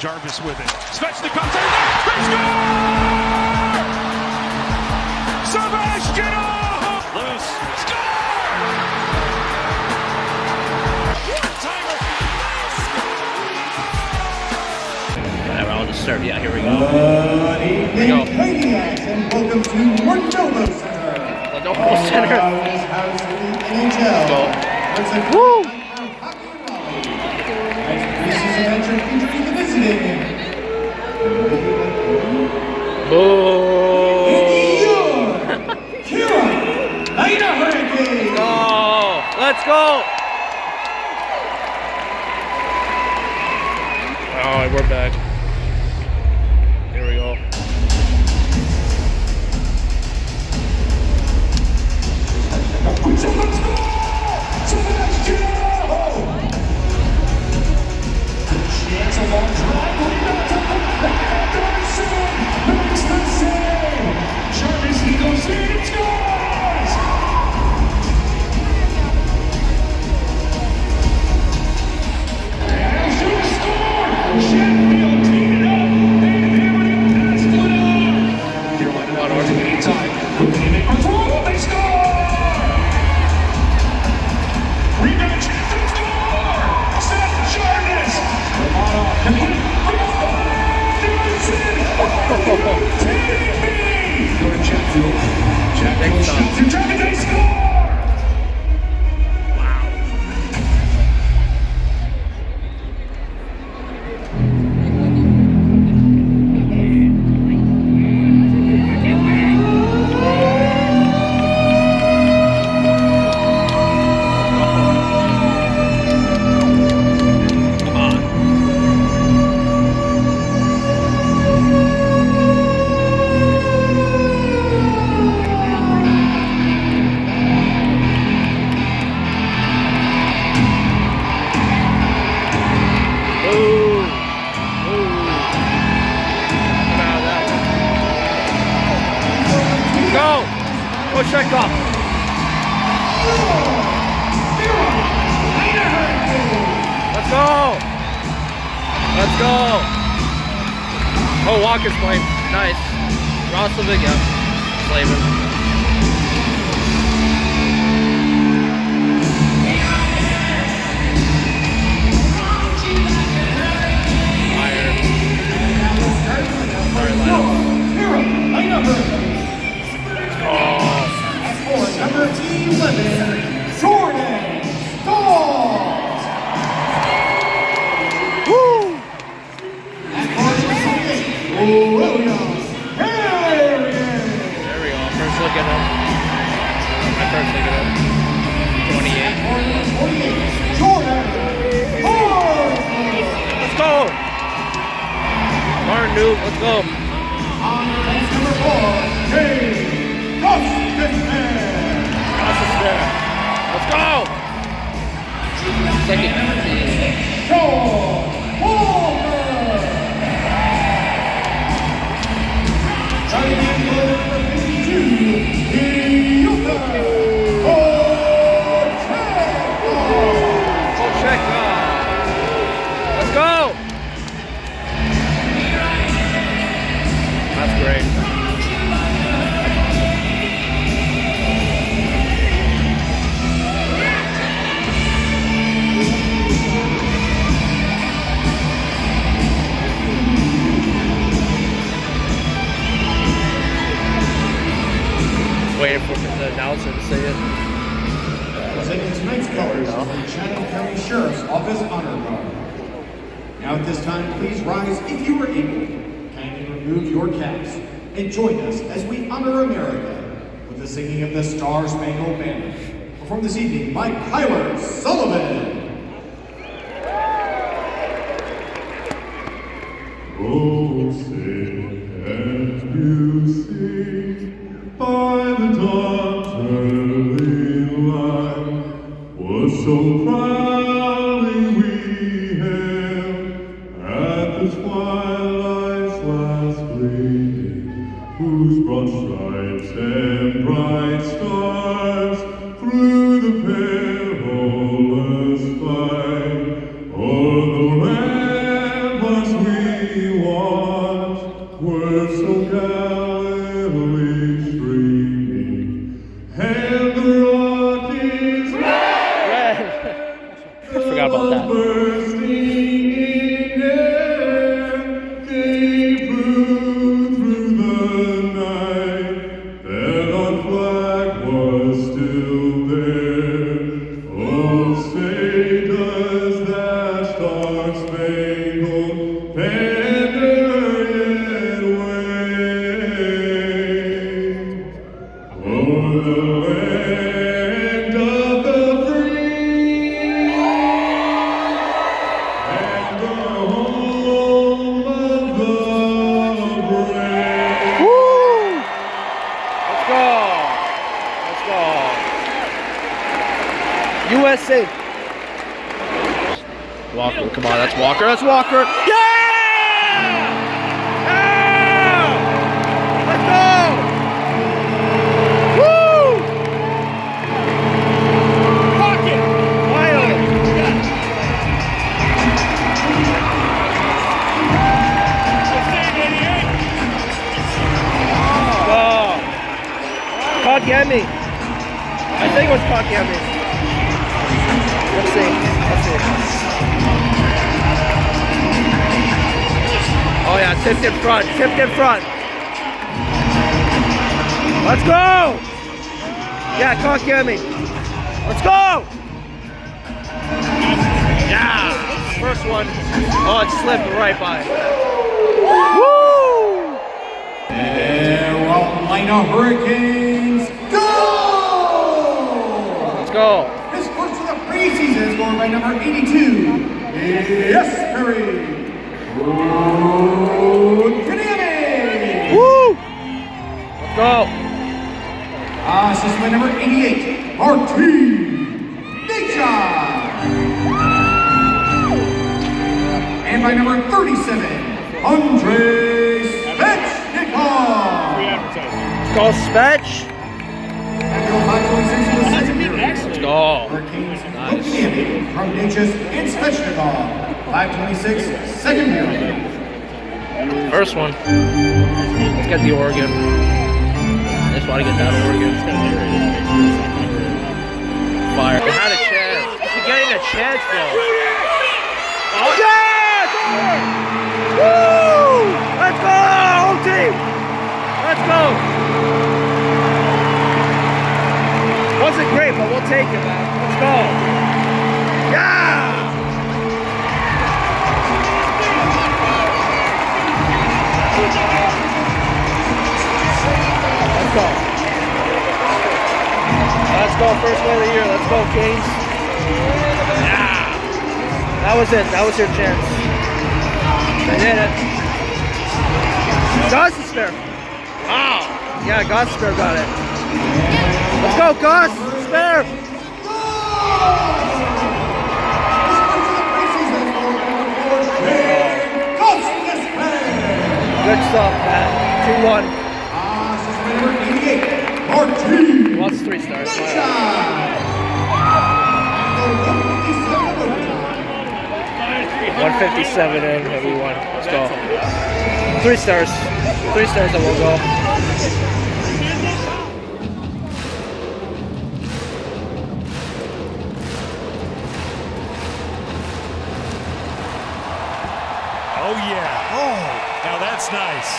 Jarvis with it. Svechnikov takes it. They score! Sebastian Aho! Loose. Score! One-timer. Whatever, I'll just serve. Yeah, here we go. Good evening, Canadians, and welcome to Lenovo Center. Lenovo Center. This house in the NHL. Woo! Preseason entry featuring the visiting. Boo! Carolina Hurricanes. Oh, let's go! Alright, we're back. Here we go. Chance a long drive. Makes the save. Jarvis, he goes in and scores. And shoot score. Sheffield teed it up. And Hamilton has split up. Carolina not ours in the meantime. Quickly make our throw. They score. Rebound chance and score. Seth Jarvis. Romano can hit it. Go to Chatfield. Chatfield shoots and Jarvis, they score. Check off. Let's go. Let's go. Oh, Walker's playing. Nice. Roslovic, yeah. Slavin. Number 11, Jordan Gold. Woo! And Williams. There we go. First look at him. My first look at him. 28. 48, Jordan Gold. Let's go! Martin Noob, let's go. On base number 4, Dave Gustafson. Let's go! Second. Joel Walker. Starting in number 52, Yuka Kocheka. Let's go! That's great. Waiting for the announcer to say it. Presenting tonight's colors is the Chatham County Sheriff's Office Honor Guard. Now at this time, please rise if you are able. Kindly remove your caps and join us as we honor America with the singing of the Star Spangled Banner. Performed this evening by Kyler Sullivan. Oh, sing and you sing by the dawn's early light, was so proudly we hailed at the twilight's last gleaming, whose broad stripes and bright stars through the perilous fight o'er the ramparts we see. Walker, come on, that's Walker, that's Walker. Yeah! Yeah! Let's go! Woo! Pocket! Finally! Oh! Kagemi. I think it was Kagemi. Let's see. Let's see. Oh yeah, tipped in front. Tipped in front. Let's go! Yeah, Kagemi. Let's go! Yeah! First one. Oh, it slipped right by. Woo! And Carolina Hurricanes, go! Let's go. His first of the preseason is scored by number 82. Yes, Perry. Kaniemi. Woo! Let's go. Assist by number 88, Martin Nature. And by number 37, Andre Svechnikov. Let's go, Spetch. After 5:26 in the second period. Let's go. Hurricanes Nice. Kaniemi from Natchez and Svechnikov. 5:26, second period. First one. Let's get the Oregon. I just want to get that Oregon. Fire. They had a chance. They're getting a chance, though. Oh, yes! Woo! Let's go, whole team! Let's go! Wasn't great, but we'll take it, man. Let's go! Yeah! Let's go. Let's go, first win of the year. Let's go, Kings. Yeah! That was it. That was your chance. They did it. Gus is there. Wow. Yeah, Gus Spare got it. Let's go, Gus. Spare. Good stuff, man. 2-1. He wants 3 stars. 157 in, everyone. Let's go. 3 stars. 3 stars and we'll go. Oh, yeah. Oh, now that's nice.